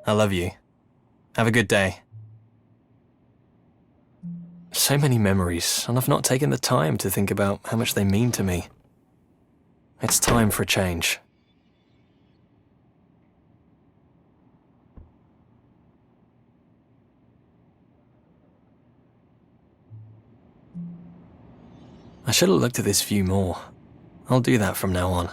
I love you. Have a good day. So many memories, and I've not taken the time to think about how much they mean to me. It's time for a change. I should have looked at this view more. I'll do that from now on.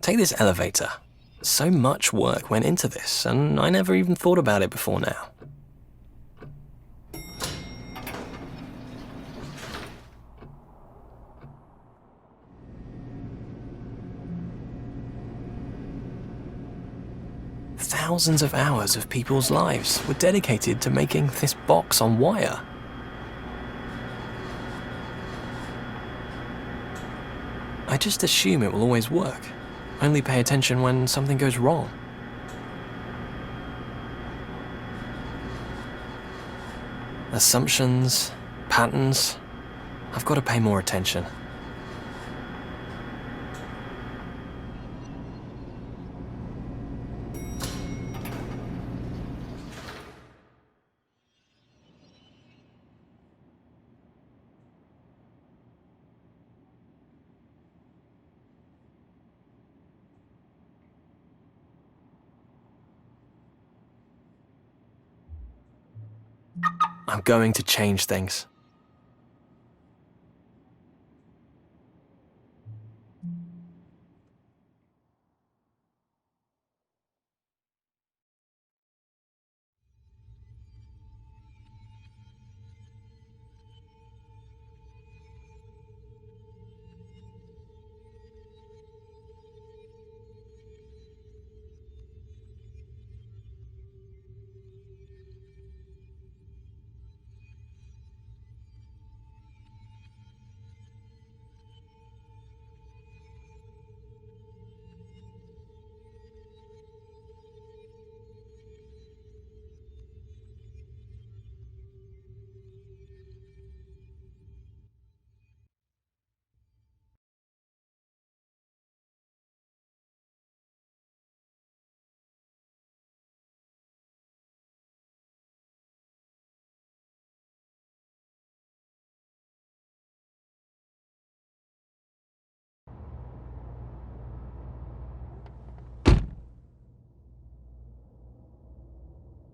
Take this elevator. So much work went into this, and I never even thought about it before now. Thousands of hours of people's lives were dedicated to making this box on wire. I just assume it will always work. Only pay attention when something goes wrong. Assumptions, patterns. I've got to pay more attention. I'm going to change things.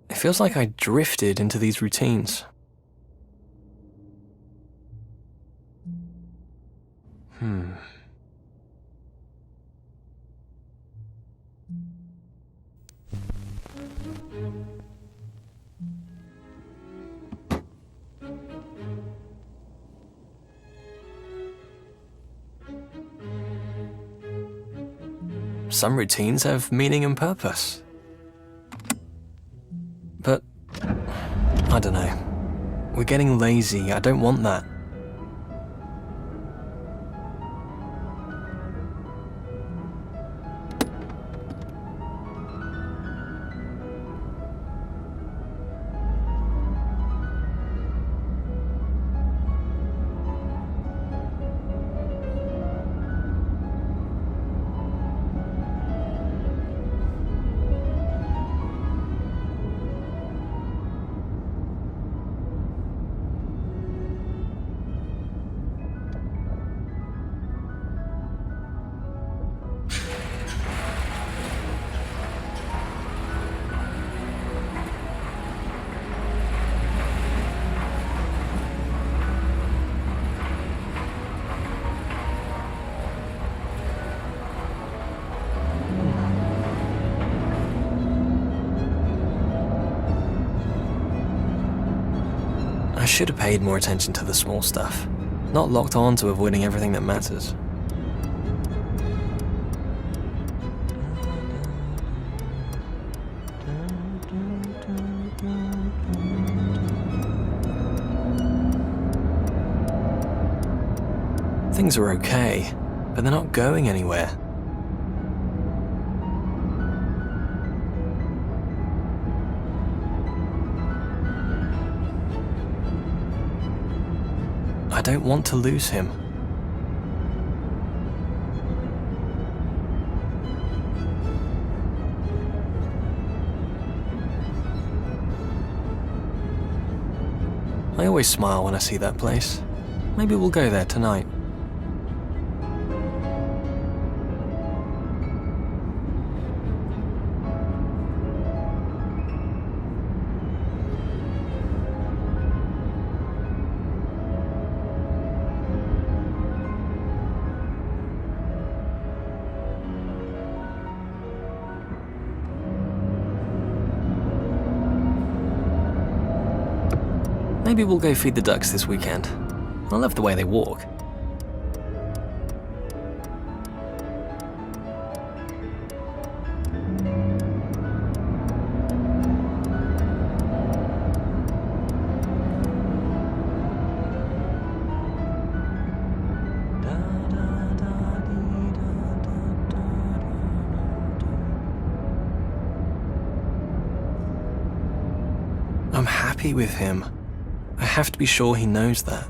It feels like I drifted into these routines. Some routines have meaning and purpose. But, I don't know. We're getting lazy. I don't want that. I should have paid more attention to the small stuff, not locked on to avoiding everything that matters. Things are okay, but they're not going anywhere. I don't want to lose him. I always smile when I see that place. Maybe we'll go there tonight. Maybe we'll go feed the ducks this weekend. I love the way they walk. I'm happy with him. I have to be sure he knows that.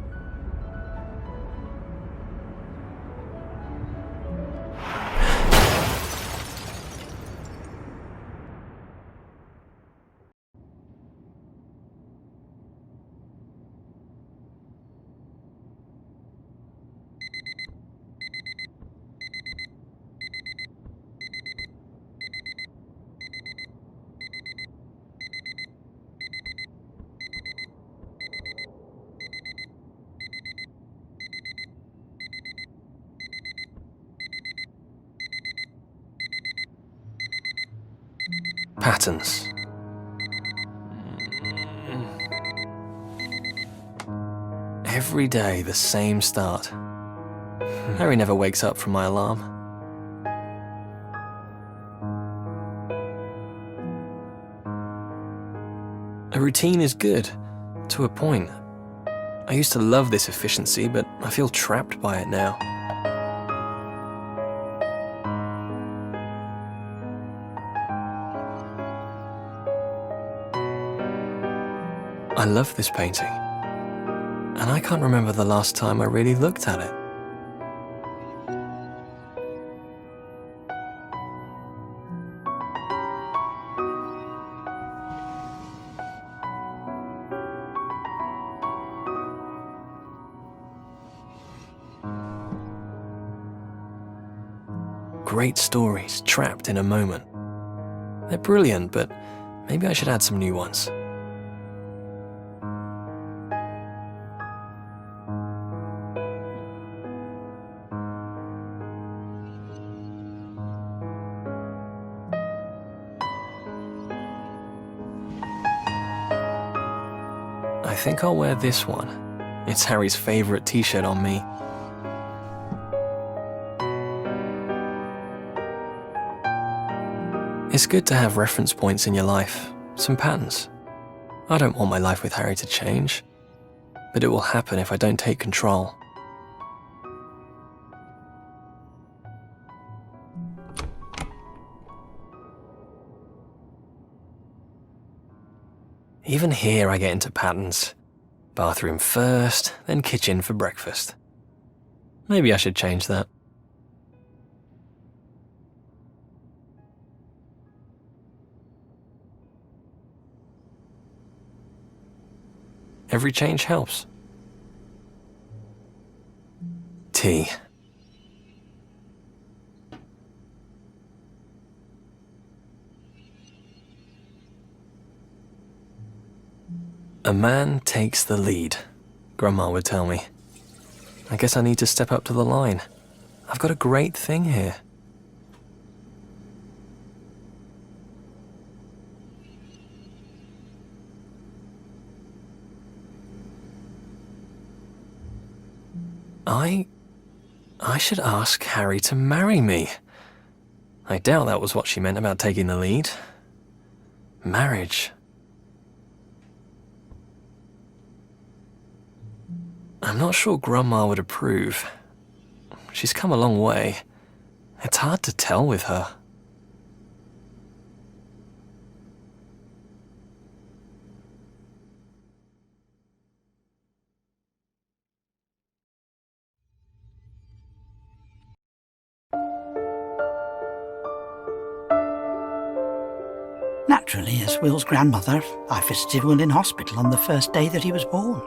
Patterns. Every day the same start. Harry never wakes up from my alarm. A routine is good, to a point. I used to love this efficiency, but I feel trapped by it now. I love this painting, and I can't remember the last time I really looked at it. Great stories trapped in a moment. They're brilliant, but maybe I should add some new ones. I think I'll wear this one. It's Harry's favorite t-shirt on me. It's good to have reference points in your life, some patterns. I don't want my life with Harry to change, but it will happen if I don't take control. Even here I get into patterns. Bathroom first, then kitchen for breakfast. Maybe I should change that. Every change helps. Tea. A man takes the lead, Grandma would tell me. I guess I need to step up to the line. I've got a great thing here. I should ask Harry to marry me. I doubt that was what she meant about taking the lead. Marriage. I'm not sure Grandma would approve. She's come a long way. It's hard to tell with her. Naturally, as Will's grandmother, I visited Will in hospital on the first day that he was born.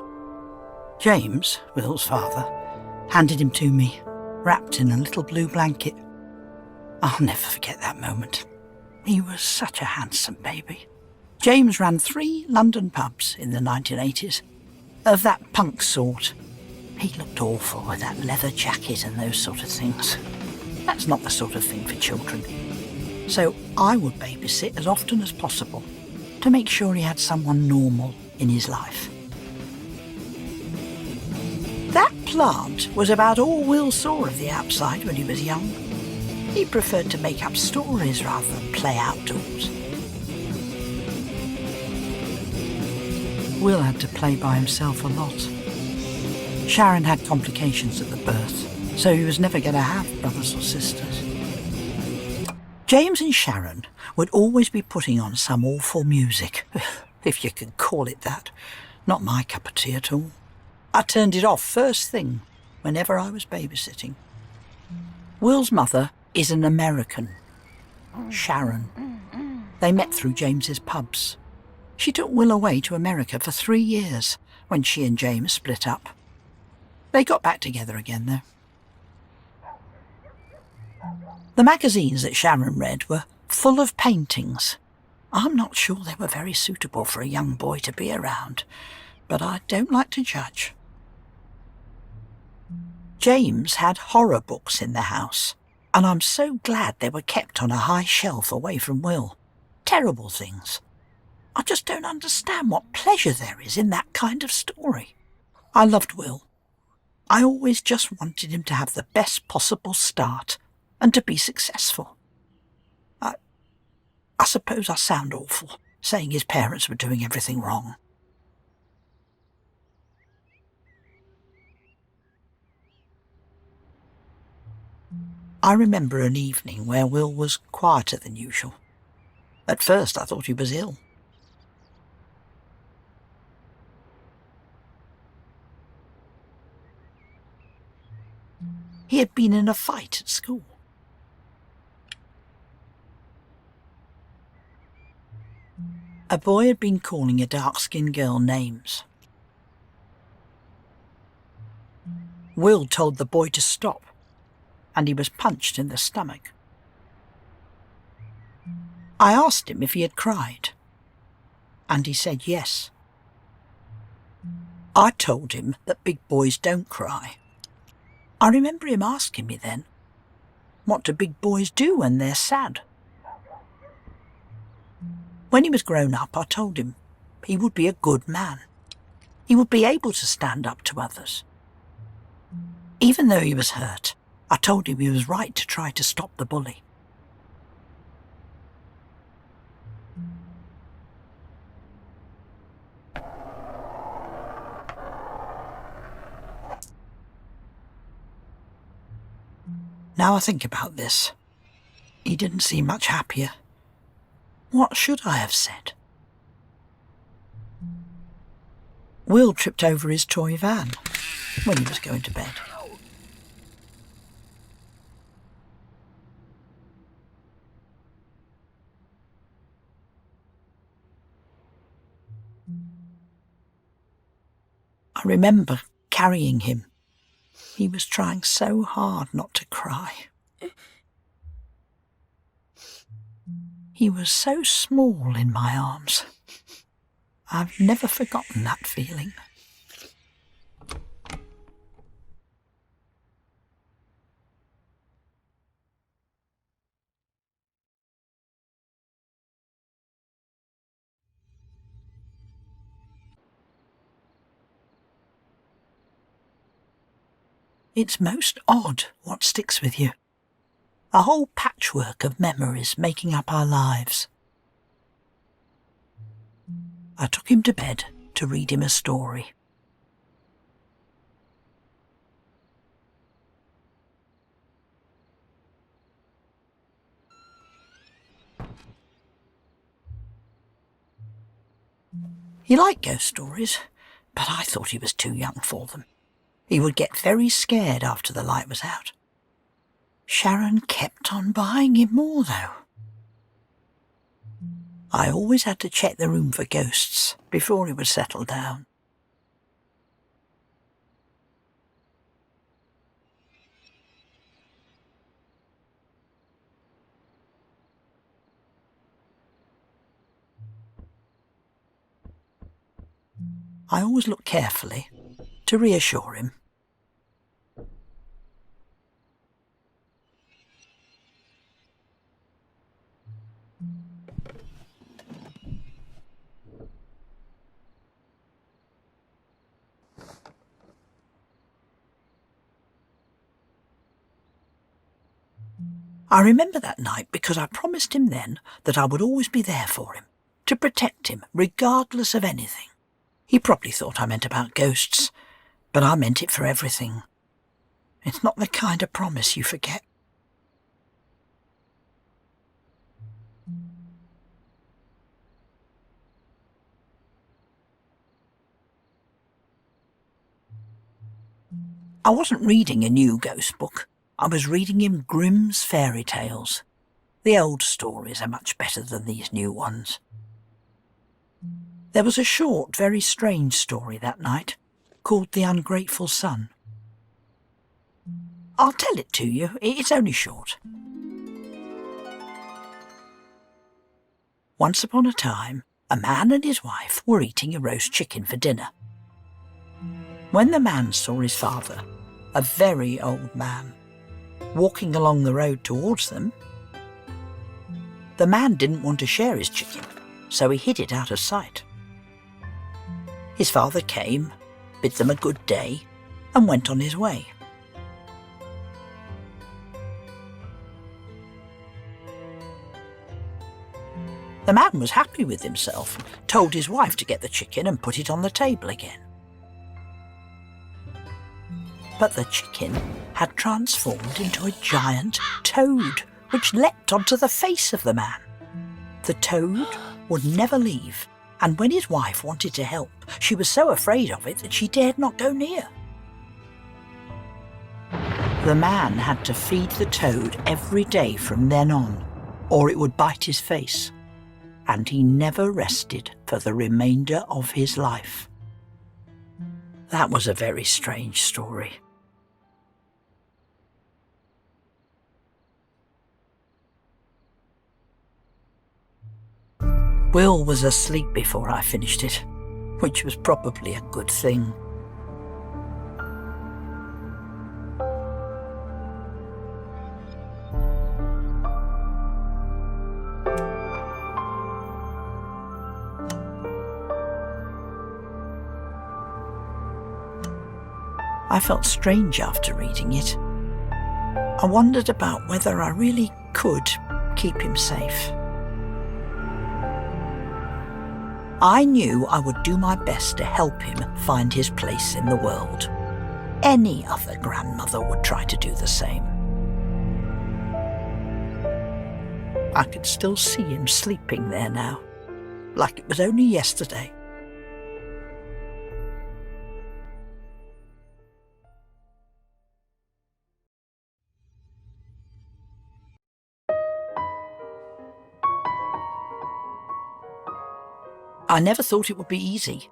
James, Will's father, handed him to me, wrapped in a little blue blanket. I'll never forget that moment. He was such a handsome baby. James ran 3 London pubs in the 1980s, of that punk sort. He looked awful with that leather jacket and those sort of things. That's not the sort of thing for children. So I would babysit as often as possible to make sure he had someone normal in his life. That plant was about all Will saw of the outside when he was young. He preferred to make up stories rather than play outdoors. Will had to play by himself a lot. Sharon had complications at the birth, so he was never going to have brothers or sisters. James and Sharon would always be putting on some awful music, if you could call it that. Not my cup of tea at all. I turned it off first thing whenever I was babysitting. Will's mother is an American, Sharon. They met through James's pubs. She took Will away to America for 3 years when she and James split up. They got back together again, though. The magazines that Sharon read were full of paintings. I'm not sure they were very suitable for a young boy to be around, but I don't like to judge. James had horror books in the house, and I'm so glad they were kept on a high shelf away from Will. Terrible things. I just don't understand what pleasure there is in that kind of story. I loved Will. I always just wanted him to have the best possible start and to be successful. I suppose I sound awful, saying his parents were doing everything wrong. I remember an evening where Will was quieter than usual. At first I thought he was ill. He had been in a fight at school. A boy had been calling a dark-skinned girl names. Will told the boy to stop, and he was punched in the stomach. I asked him if he had cried, and he said yes. I told him that big boys don't cry. I remember him asking me then, what do big boys do when they're sad? When he was grown up, I told him he would be a good man. He would be able to stand up to others. Even though he was hurt, I told him he was right to try to stop the bully. Now I think about this, he didn't seem much happier. What should I have said? Will tripped over his toy van when he was going to bed. I remember carrying him. He was trying so hard not to cry. He was so small in my arms. I've never forgotten that feeling. It's most odd what sticks with you. A whole patchwork of memories making up our lives. I took him to bed to read him a story. He liked ghost stories, but I thought he was too young for them. He would get very scared after the light was out. Sharon kept on buying him more, though. I always had to check the room for ghosts before he would settle down. I always looked carefully to reassure him. I remember that night because I promised him then that I would always be there for him, to protect him regardless of anything. He probably thought I meant about ghosts, but I meant it for everything. It's not the kind of promise you forget. I wasn't reading a new ghost book. I was reading him Grimm's fairy tales. The old stories are much better than these new ones. There was a short, very strange story that night, called The Ungrateful Son. I'll tell it to you, it's only short. Once upon a time, a man and his wife were eating a roast chicken for dinner. When the man saw his father, a very old man, walking along the road towards them, the man didn't want to share his chicken, so he hid it out of sight. His father came, bid them a good day, and went on his way. The man was happy with himself, told his wife to get the chicken and put it on the table again. But the chicken had transformed into a giant toad, which leapt onto the face of the man. The toad would never leave, and when his wife wanted to help, she was so afraid of it that she dared not go near. The man had to feed the toad every day from then on, or it would bite his face, and he never rested for the remainder of his life. That was a very strange story. Will was asleep before I finished it, which was probably a good thing. I felt strange after reading it. I wondered about whether I really could keep him safe. I knew I would do my best to help him find his place in the world. Any other grandmother would try to do the same. I could still see him sleeping there now, like it was only yesterday. I never thought it would be easy,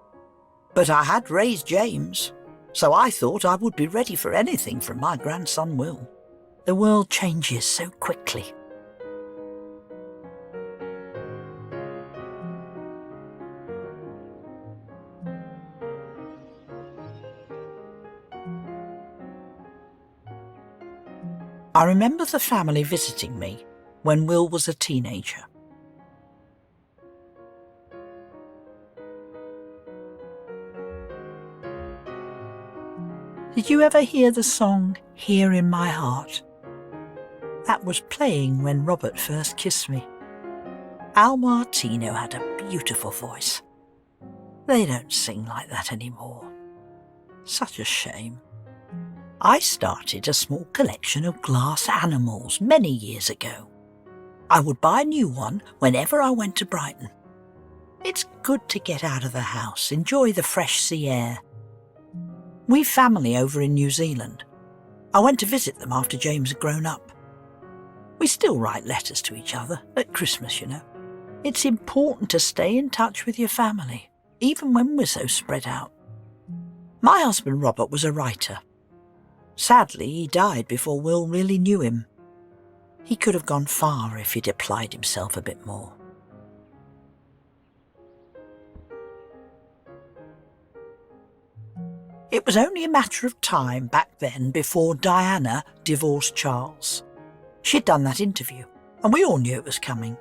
but I had raised James, so I thought I would be ready for anything from my grandson Will. The world changes so quickly. I remember the family visiting me when Will was a teenager. Did you ever hear the song Here in My Heart? That was playing when Robert first kissed me. Al Martino had a beautiful voice. They don't sing like that anymore. Such a shame. I started a small collection of glass animals many years ago. I would buy a new one whenever I went to Brighton. It's good to get out of the house, enjoy the fresh sea air. We've family over in New Zealand. I went to visit them after James had grown up. We still write letters to each other, at Christmas, you know. It's important to stay in touch with your family, even when we're so spread out. My husband Robert was a writer. Sadly, he died before Will really knew him. He could have gone far if he'd applied himself a bit more. It was only a matter of time back then before Diana divorced Charles. She'd done that interview, and we all knew it was coming.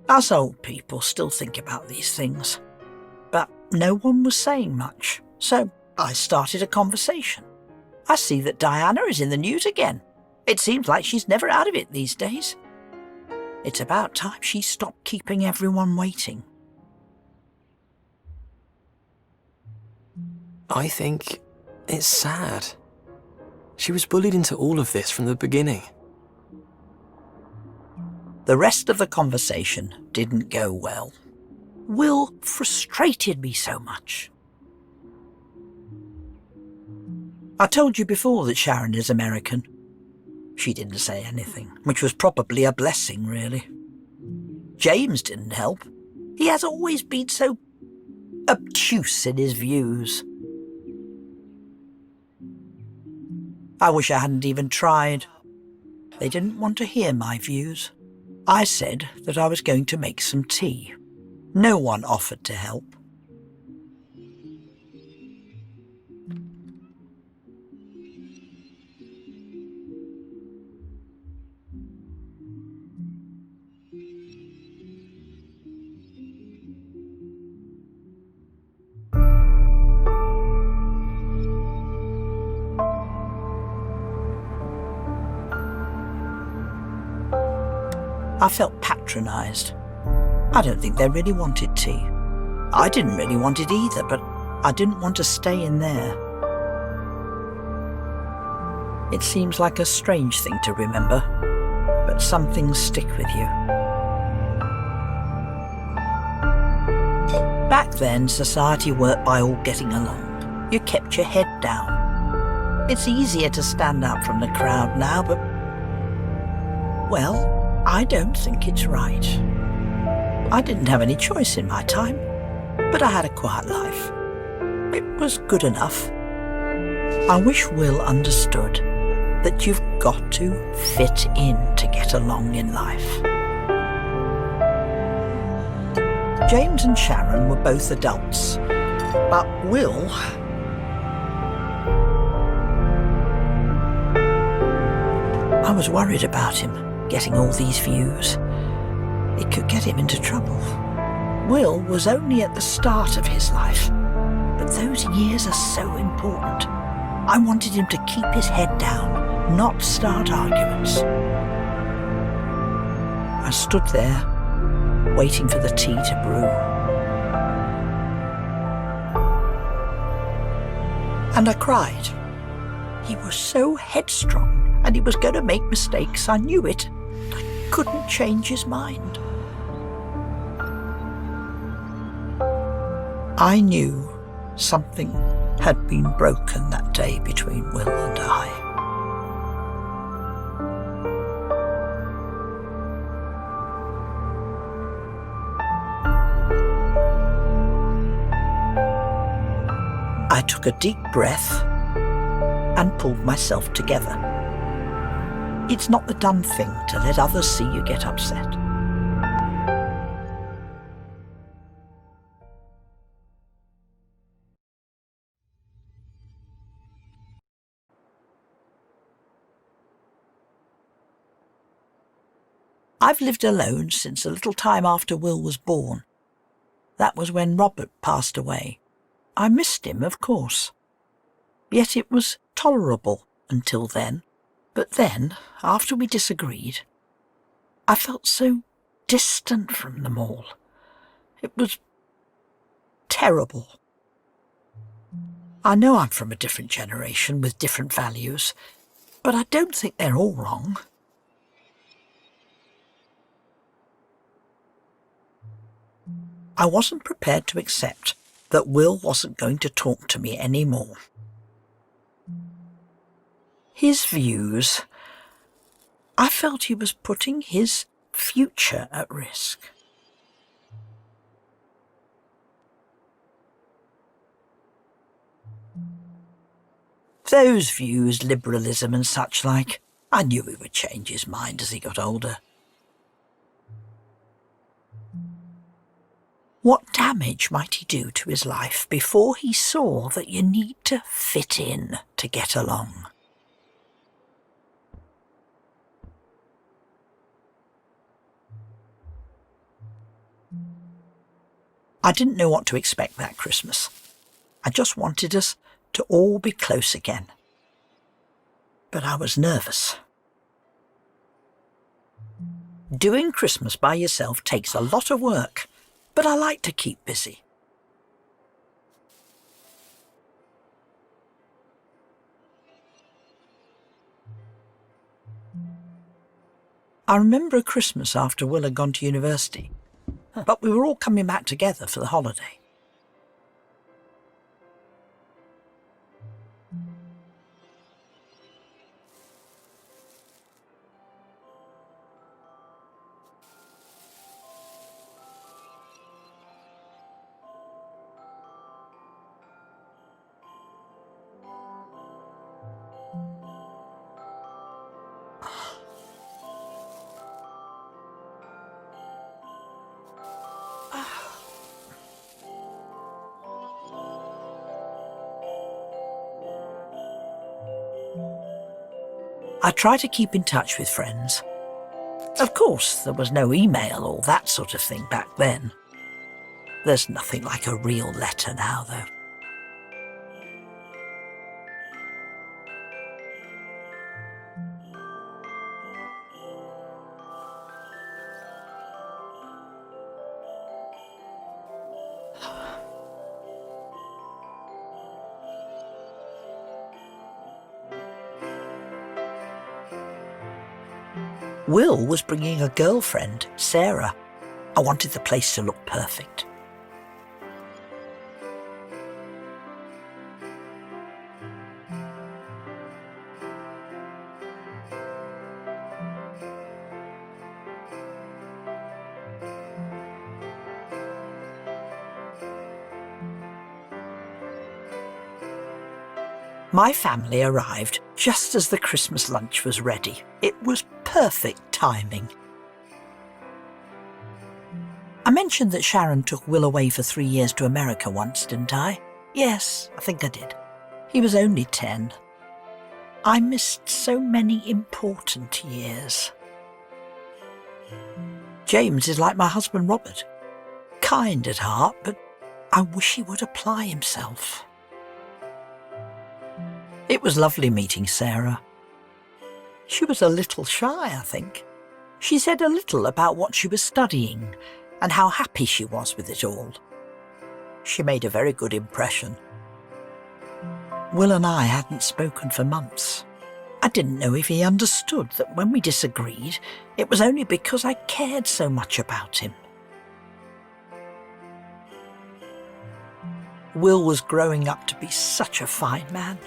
Us old people still think about these things, but no one was saying much, so I started a conversation. I see that Diana is in the news again. It seems like she's never out of it these days. It's about time she stopped keeping everyone waiting. I think it's sad. She was bullied into all of this from the beginning. The rest of the conversation didn't go well. Will frustrated me so much. I told you before that Sharon is American. She didn't say anything, which was probably a blessing, really. James didn't help. He has always been so obtuse in his views. I wish I hadn't even tried. They didn't want to hear my views. I said that I was going to make some tea. No one offered to help. I felt patronised. I don't think they really wanted tea. I didn't really want it either, but I didn't want to stay in there. It seems like a strange thing to remember, but some things stick with you. Back then, society worked by all getting along. You kept your head down. It's easier to stand up from the crowd now, but, well, I don't think it's right. I didn't have any choice in my time, but I had a quiet life. It was good enough. I wish Will understood that you've got to fit in to get along in life. James and Sharon were both adults, but Will... I was worried about him. Getting all these views. It could get him into trouble. Will was only at the start of his life, but those years are so important. I wanted him to keep his head down, not start arguments. I stood there, waiting for the tea to brew. And I cried. He was so headstrong, and he was going to make mistakes. I knew it. I couldn't change his mind. I knew something had been broken that day between Will and I. I took a deep breath and pulled myself together. It's not the done thing to let others see you get upset. I've lived alone since a little time after Will was born. That was when Robert passed away. I missed him, of course. Yet it was tolerable until then. But then, after we disagreed, I felt so distant from them all. It was terrible. I know I'm from a different generation with different values, but I don't think they're all wrong. I wasn't prepared to accept that Will wasn't going to talk to me anymore. His views, I felt he was putting his future at risk. Those views, liberalism and such like, I knew he would change his mind as he got older. What damage might he do to his life before he saw that you need to fit in to get along? I didn't know what to expect that Christmas. I just wanted us to all be close again. But I was nervous. Doing Christmas by yourself takes a lot of work, but I like to keep busy. I remember a Christmas after Will had gone to university, but we were all coming back together for the holiday. I try to keep in touch with friends. Of course, there was no email or that sort of thing back then. There's nothing like a real letter now, though. Will was bringing a girlfriend, Sarah. I wanted the place to look perfect. My family arrived just as the Christmas lunch was ready. It was perfect timing. I mentioned that Sharon took Will away for 3 years to America once, didn't I? Yes, I think I did. He was only 10. I missed so many important years. James is like my husband Robert. Kind at heart, but I wish he would apply himself. It was lovely meeting Sarah. She was a little shy, I think. She said a little about what she was studying and how happy she was with it all. She made a very good impression. Will and I hadn't spoken for months. I didn't know if he understood that when we disagreed, it was only because I cared so much about him. Will was growing up to be such a fine man.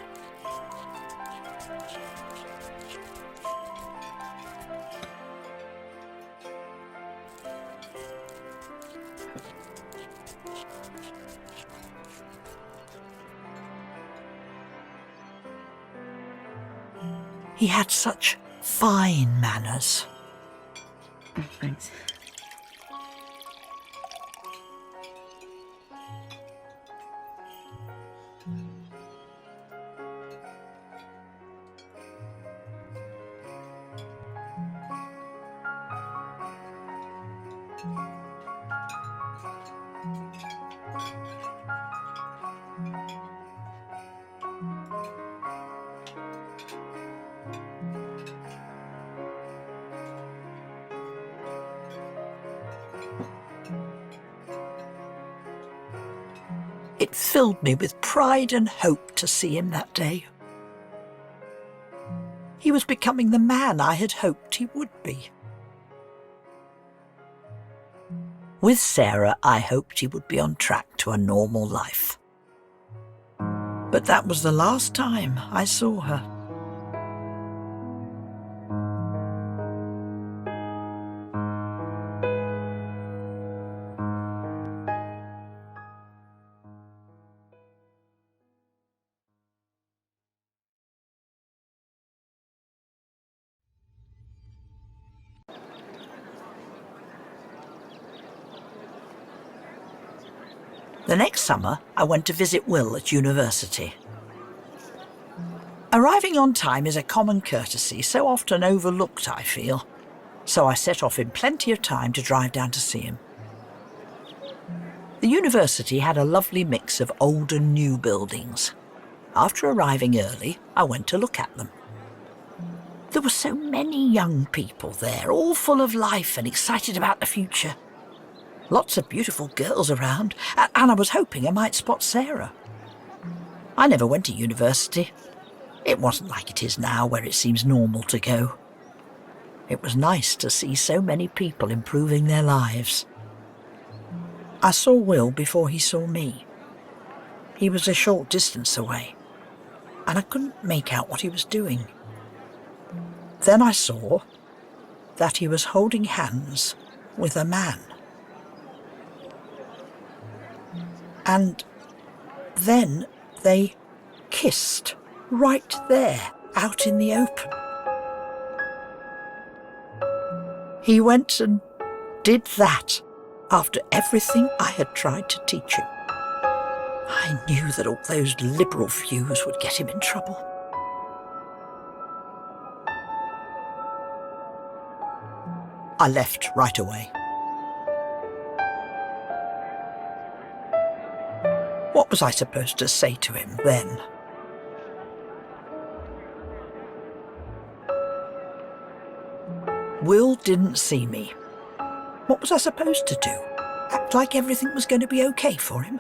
He had such fine manners. Oh, thanks. It filled me with pride and hope to see him that day. He was becoming the man I had hoped he would be. With Sarah, I hoped he would be on track to a normal life. But that was the last time I saw her. The next summer, I went to visit Will at university. Arriving on time is a common courtesy, so often overlooked, I feel. So I set off in plenty of time to drive down to see him. The university had a lovely mix of old and new buildings. After arriving early, I went to look at them. There were so many young people there, all full of life and excited about the future. Lots of beautiful girls around, and I was hoping I might spot Sarah. I never went to university. It wasn't like it is now, where it seems normal to go. It was nice to see so many people improving their lives. I saw Will before he saw me. He was a short distance away, and I couldn't make out what he was doing. Then I saw that he was holding hands with a man. And then they kissed right there, out in the open. He went and did that after everything I had tried to teach him. I knew that all those liberal views would get him in trouble. I left right away. What was I supposed to say to him then? Will didn't see me. What was I supposed to do? Act like everything was going to be okay for him?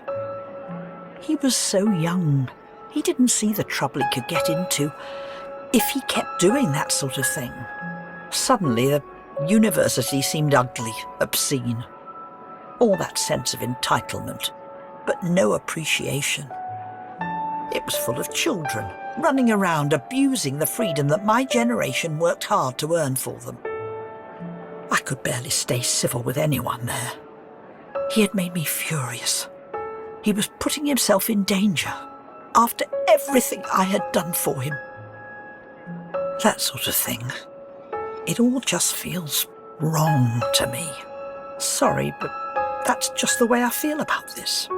He was so young. He didn't see the trouble he could get into if he kept doing that sort of thing. Suddenly, the university seemed ugly, obscene. All that sense of entitlement, but no appreciation. It was full of children, running around abusing the freedom that my generation worked hard to earn for them. I could barely stay civil with anyone there. He had made me furious. He was putting himself in danger after everything I had done for him. That sort of thing. It all just feels wrong to me. Sorry, but that's just the way I feel about this.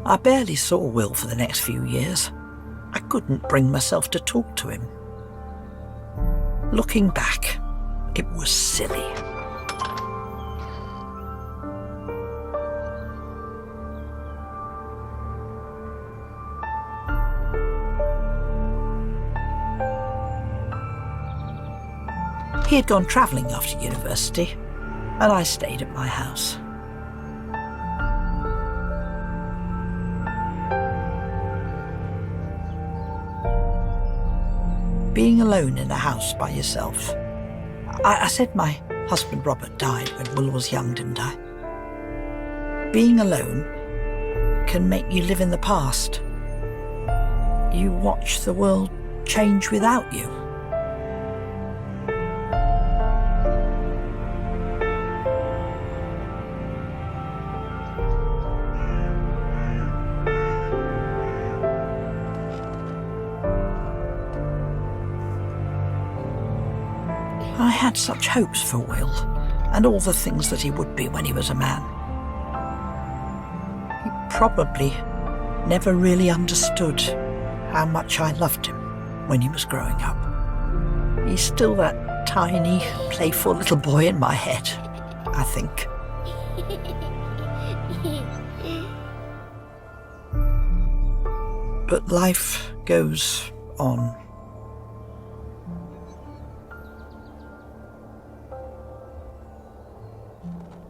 I barely saw Will for the next few years. I couldn't bring myself to talk to him. Looking back, it was silly. He had gone travelling after university, and I stayed at my house. Being alone in a house by yourself. I said my husband Robert died when Will was young, didn't I? Being alone can make you live in the past. You watch the world change without you. I had such hopes for Will, and all the things that he would be when he was a man. He probably never really understood how much I loved him when he was growing up. He's still that tiny, playful little boy in my head, I think. But life goes on.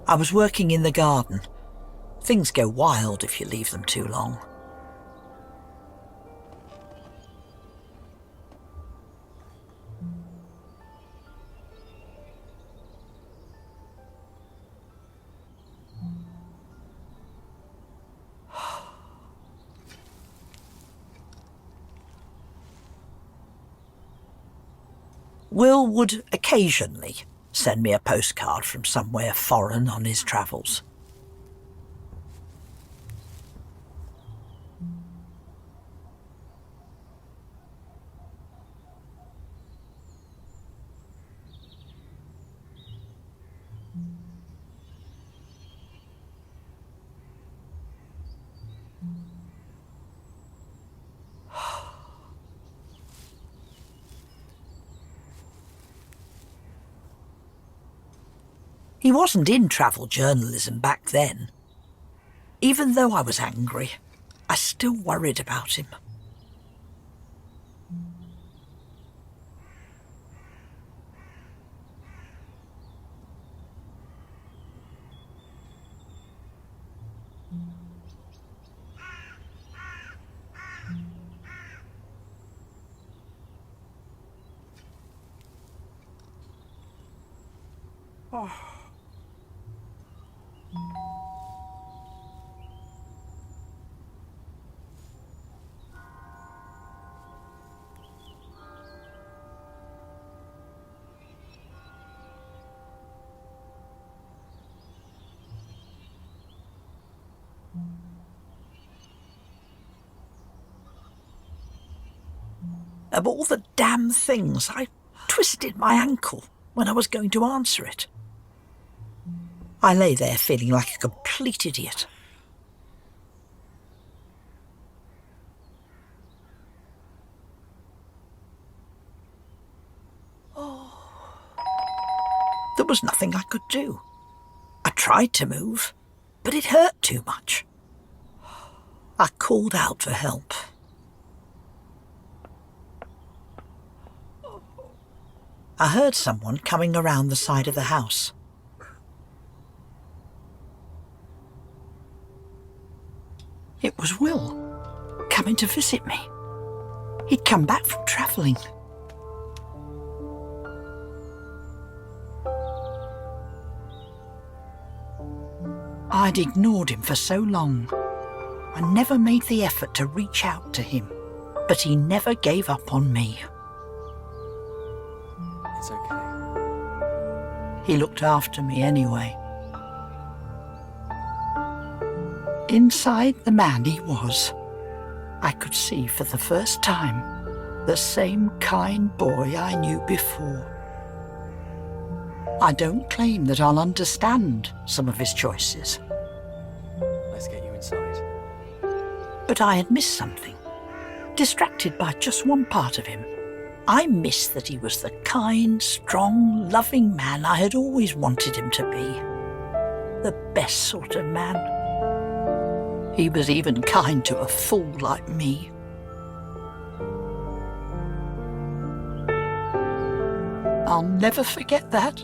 I was working in the garden Things go wild if you leave them too long. Will would occasionally send me a postcard from somewhere foreign on his travels. He wasn't in travel journalism back then. Even though I was angry, I still worried about him. Of all the damn things, I twisted my ankle when I was going to answer it. I lay there feeling like a complete idiot. There was nothing I could do. I tried to move, but it hurt too much. I called out for help. I heard someone coming around the side of the house. It was Will, coming to visit me. He'd come back from travelling. I'd ignored him for so long. I never made the effort to reach out to him, but he never gave up on me. It's okay. He looked after me anyway. Inside the man he was, I could see for the first time the same kind boy I knew before. I don't claim that I'll understand some of his choices, Let's get you inside. but I had missed something. Distracted by just one part of him, I missed that he was the kind, strong, loving man I had always wanted him to be. The best sort of man. He was even kind to a fool like me. I'll never forget that.